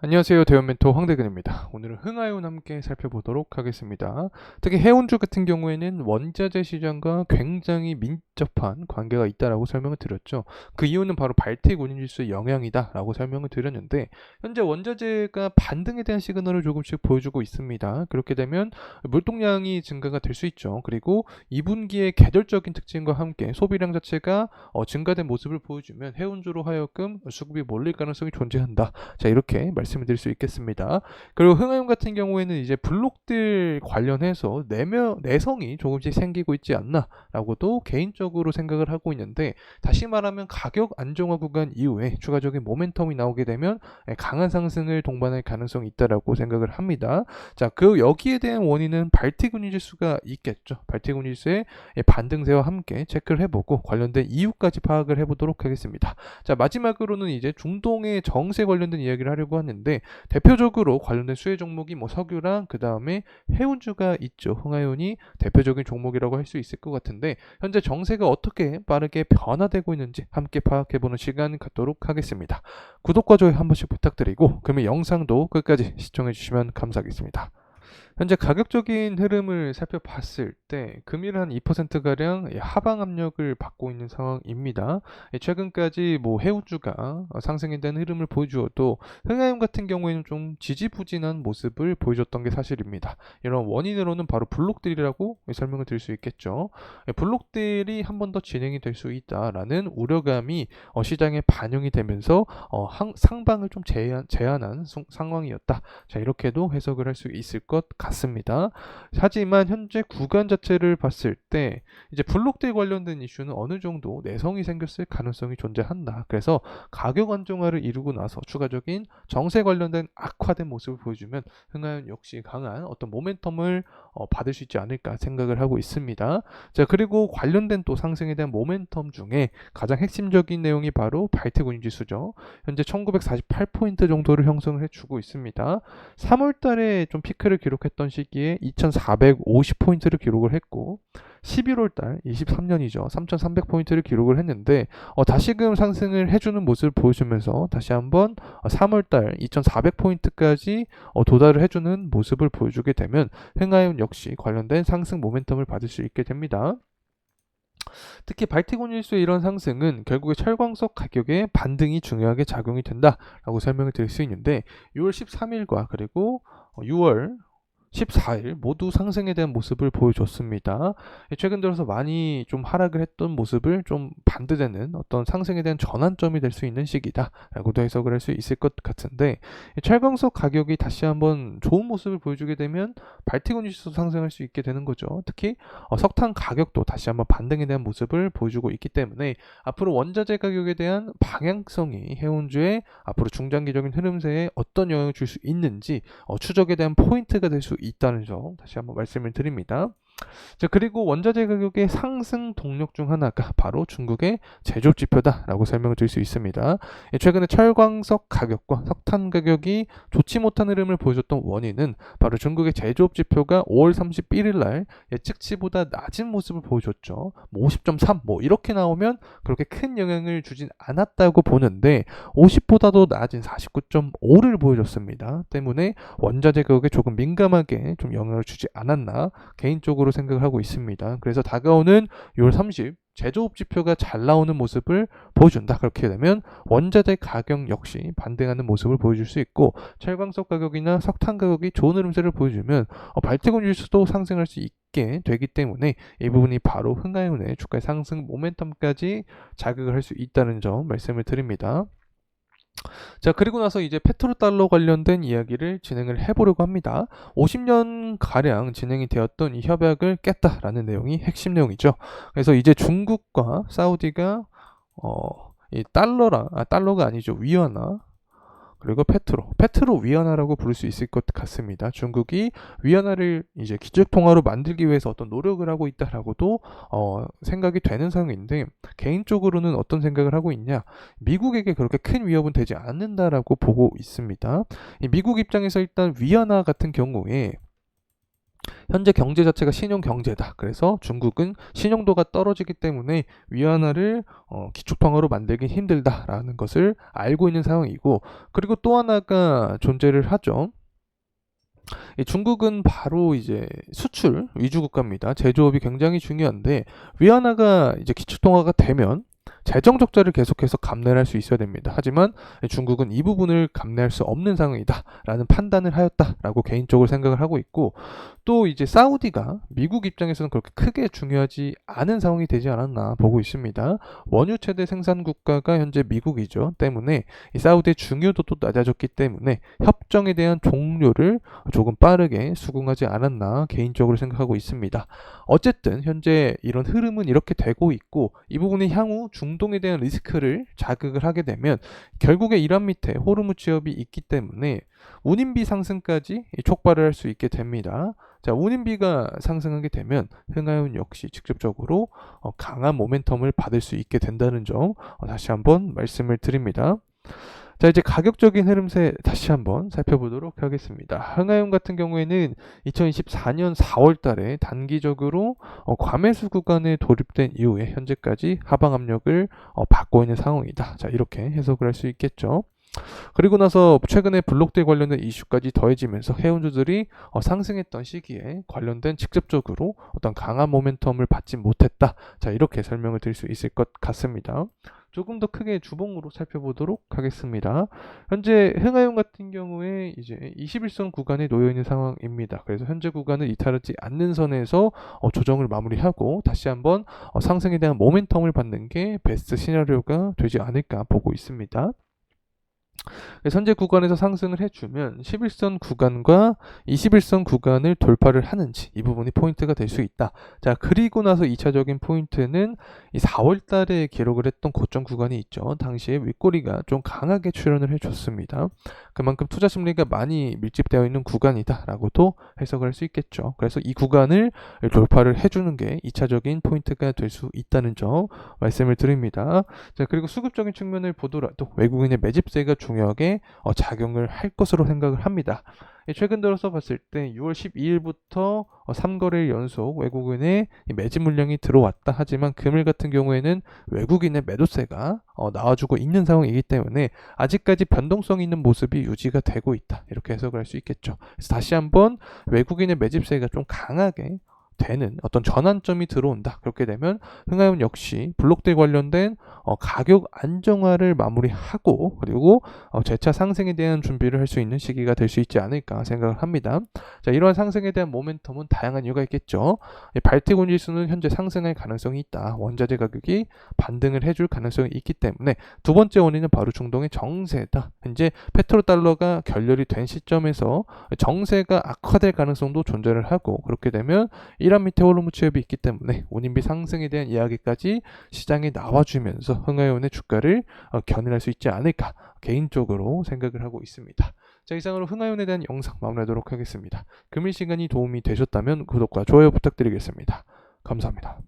안녕하세요. 대원 멘토 황대근입니다. 오늘은 흥하이온 함께 살펴보도록 하겠습니다. 특히 해운주 같은 경우에는 원자재 시장과 굉장히 민첩한 관계가 있다라고 설명을 드렸죠. 그 이유는 바로 발틱 운임지수의 영향이다라고 설명을 드렸는데 현재 원자재가 반등에 대한 시그널을 조금씩 보여주고 있습니다. 그렇게 되면 물동량이 증가가 될 수 있죠. 그리고 2분기의 계절적인 특징과 함께 소비량 자체가 증가된 모습을 보여주면 해운주로 하여금 수급이 몰릴 가능성이 존재한다. 자, 이렇게 말씀을 드릴 수 있겠습니다. 그리고 흥하용 같은 경우에는 이제 블록들 관련해서 내성이 조금씩 생기고 있지 않나라고도 개인적으로 생각을 하고 있는데, 다시 말하면 가격 안정화 구간 이후에 추가적인 모멘텀이 나오게 되면 강한 상승을 동반할 가능성이 있다라고 생각을 합니다. 자, 여기에 대한 원인은 발틱 운임지수가 있겠죠. 발틱 운임지수의 반등세와 함께 체크를 해보고 관련된 이유까지 파악을 해보도록 하겠습니다. 자, 마지막으로는 이제 중동의 정세 관련된 이야기를 하려고 하는데, 대표적으로 관련된 수혜 종목이 뭐 석유랑 그 다음에 해운주가 있죠. 흥하이온이 대표적인 종목이라고 할 수 있을 것 같은데, 현재 정세가 어떻게 빠르게 변화되고 있는지 함께 파악해보는 시간 갖도록 하겠습니다. 구독과 좋아요 한 번씩 부탁드리고, 그러면 영상도 끝까지 시청해주시면 감사하겠습니다. 현재 가격적인 흐름을 살펴봤을 때 금일 한 2%가량 하방 압력을 받고 있는 상황입니다. 최근까지 뭐 해운주가 상승에 대한 흐름을 보여주어도 흥하용 같은 경우에는 좀 지지부진한 모습을 보여줬던 게 사실입니다. 이런 원인으로는 바로 블록들이라고 설명을 드릴 수 있겠죠. 블록들이 한 번 더 진행이 될 수 있다라는 우려감이 시장에 반영이 되면서 상방을 좀 제한한 상황이었다. 자, 이렇게도 해석을 할 수 있을 것 같습니다. 하지만 현재 구간 자체를 봤을 때 이제 블록들 관련된 이슈는 어느 정도 내성이 생겼을 가능성이 존재한다. 그래서 가격 안정화를 이루고 나서 추가적인 정세 관련된 악화된 모습을 보여주면 흥하연 역시 강한 어떤 모멘텀을 받을 수 있지 않을까 생각을 하고 있습니다. 자, 그리고 관련된 또 상승에 대한 모멘텀 중에 가장 핵심적인 내용이 바로 발틱 운임지수죠. 현재 1948포인트 정도를 형성을 해주고 있습니다. 3월 달에 좀 피크를 기록했던 시기에 2450포인트를 기록을 했고, 11월 달 23년이죠. 3300포인트를 기록을 했는데 다시금 상승을 해주는 모습을 보여주면서 다시 한번 3월 달 2400포인트까지 도달을 해주는 모습을 보여주게 되면 흥하이온 역시 관련된 상승 모멘텀을 받을 수 있게 됩니다. 특히 발티곤 일수의 이런 상승은 결국에 철광석 가격의 반등이 중요하게 작용이 된다라고 설명을 드릴 수 있는데, 6월 13일과 그리고 6월 14일 모두 상승에 대한 모습을 보여줬습니다. 최근 들어서 많이 좀 하락을 했던 모습을 좀 반대되는 어떤 상승에 대한 전환점이 될 수 있는 시기다라고도 해석을 할 수 있을 것 같은데, 철광석 가격이 다시 한번 좋은 모습을 보여주게 되면 발티곤 지수도 상승할 수 있게 되는 거죠. 특히 석탄 가격도 다시 한번 반등에 대한 모습을 보여주고 있기 때문에 앞으로 원자재 가격에 대한 방향성이 해운주의 앞으로 중장기적인 흐름세에 어떤 영향을 줄 수 있는지 추적에 대한 포인트가 될 수 있다는 점 다시 한번 말씀을 드립니다. 자, 그리고 원자재 가격의 상승 동력 중 하나가 바로 중국의 제조업 지표다라고 설명을 드릴 수 있습니다. 최근에 철광석 가격과 석탄 가격이 좋지 못한 흐름을 보여줬던 원인은 바로 중국의 제조업 지표가 5월 31일 날 예측치보다 낮은 모습을 보여줬죠. 50.3 이렇게 나오면 그렇게 큰 영향을 주진 않았다고 보는데 50보다도 낮은 49.5를 보여줬습니다. 때문에 원자재 가격에 조금 민감하게 좀 영향을 주지 않았나 개인적으로 생각을 하고 있습니다. 그래서 다가오는 6월 30 제조업 지표가 잘 나오는 모습을 보여준다. 그렇게 되면 원자재 가격 역시 반등하는 모습을 보여줄 수 있고, 철광석 가격이나 석탄 가격이 좋은 흐름세를 보여주면 발트곤 지수도 상승할 수 있게 되기 때문에 이 부분이 바로 흥하이온의 주가의 상승 모멘텀까지 자극을 할 수 있다는 점 말씀을 드립니다. 자, 그리고 나서 이제 페트로달러 관련된 이야기를 진행을 해보려고 합니다. 50년 가량 진행이 되었던 이 협약을 깼다라는 내용이 핵심 내용이죠. 그래서 이제 중국과 사우디가 이 달러가 아니죠, 위안화, 그리고 페트로 위안화라고 부를 수 있을 것 같습니다. 중국이 위안화를 이제 기적 통화로 만들기 위해서 어떤 노력을 하고 있다라고도 생각이 되는 상황인데, 개인적으로는 어떤 생각을 하고 있냐? 미국에게 그렇게 큰 위협은 되지 않는다라고 보고 있습니다. 이 미국 입장에서 일단 위안화 같은 경우에 현재 경제 자체가 신용 경제다. 그래서 중국은 신용도가 떨어지기 때문에 위안화를 기축통화로 만들긴 힘들다라는 것을 알고 있는 상황이고, 그리고 또 하나가 존재를 하죠. 이 중국은 바로 이제 수출 위주 국가입니다. 제조업이 굉장히 중요한데, 위안화가 이제 기축통화가 되면 재정 적자를 계속해서 감내를 할 수 있어야 됩니다. 하지만 중국은 이 부분을 감내할 수 없는 상황이다라는 판단을 하였다라고 개인적으로 생각을 하고 있고, 또 이제 사우디가 미국 입장에서는 그렇게 크게 중요하지 않은 상황이 되지 않았나 보고 있습니다. 원유 최대 생산 국가가 현재 미국이죠. 때문에 이 사우디의 중요도도 낮아졌기 때문에 협정에 대한 종료를 조금 빠르게 수긍하지 않았나 개인적으로 생각하고 있습니다. 어쨌든 현재 이런 흐름은 이렇게 되고 있고, 이 부분이 향후 중동에 대한 리스크를 자극을 하게 되면 결국에 이란 밑에 호르무즈 해협이 있기 때문에 운임비 상승까지 촉발을 할 수 있게 됩니다. 자, 운임비가 상승하게 되면 흥하윤 역시 직접적으로 강한 모멘텀을 받을 수 있게 된다는 점 다시 한번 말씀을 드립니다. 자, 이제 가격적인 흐름세 다시 한번 살펴보도록 하겠습니다. 흥하윤 같은 경우에는 2024년 4월 달에 단기적으로 과매수 구간에 돌입된 이후에 현재까지 하방 압력을 받고 있는 상황이다. 자, 이렇게 해석을 할 수 있겠죠. 그리고 나서 최근에 블록딜 관련된 이슈까지 더해지면서 해운주들이 상승했던 시기에 관련된 직접적으로 어떤 강한 모멘텀을 받지 못했다. 자, 이렇게 설명을 드릴 수 있을 것 같습니다. 조금 더 크게 주봉으로 살펴보도록 하겠습니다. 현재 흥하용 같은 경우에 이제 21선 구간에 놓여 있는 상황입니다. 그래서 현재 구간을 이탈하지 않는 선에서 조정을 마무리하고 다시 한번 상승에 대한 모멘텀을 받는 게 베스트 시나리오가 되지 않을까 보고 있습니다. 현재 구간에서 상승을 해주면 11선 구간과 21선 구간을 돌파를 하는지 이 부분이 포인트가 될 수 있다. 자, 그리고 나서 2차적인 포인트는 이 4월 달에 기록을 했던 고점 구간이 있죠. 당시에 윗꼬리가 좀 강하게 출현을 해줬습니다. 그만큼 투자 심리가 많이 밀집되어 있는 구간이다라고도 해석을 할 수 있겠죠. 그래서 이 구간을 돌파를 해주는 게 2차적인 포인트가 될 수 있다는 점 말씀을 드립니다. 자, 그리고 수급적인 측면을 보더라도 외국인의 매집세가 중요하게 작용을 할 것으로 생각을 합니다. 최근 들어서 봤을 때 6월 12일부터 3거래일 연속 외국인의 매집 물량이 들어왔다. 하지만 금일 같은 경우에는 외국인의 매도세가 나와주고 있는 상황이기 때문에 아직까지 변동성 있는 모습이 유지가 되고 있다. 이렇게 해석을 할 수 있겠죠. 그래서 다시 한번 외국인의 매집세가 좀 강하게 되는 어떤 전환점이 들어온다. 그렇게 되면 흥하윤 역시 블록딜 관련된 가격 안정화를 마무리하고, 그리고 재차 상승에 대한 준비를 할 수 있는 시기가 될 수 있지 않을까 생각을 합니다. 자, 이러한 상승에 대한 모멘텀은 다양한 이유가 있겠죠. 발트군 지수는 현재 상승할 가능성이 있다. 원자재 가격이 반등을 해줄 가능성이 있기 때문에 두 번째 원인은 바로 중동의 정세다. 현재 페트로달러가 결렬이 된 시점에서 정세가 악화될 가능성도 존재를 하고, 그렇게 되면 이란 밑에 호르무즈 해협이 있기 때문에 운임비 상승에 대한 이야기까지 시장에 나와주면서 흥하윤의 주가를 견인할 수 있지 않을까 개인적으로 생각을 하고 있습니다. 자, 이상으로 흥하윤에 대한 영상 마무리하도록 하겠습니다. 금일 시간이 도움이 되셨다면 구독과 좋아요 부탁드리겠습니다. 감사합니다.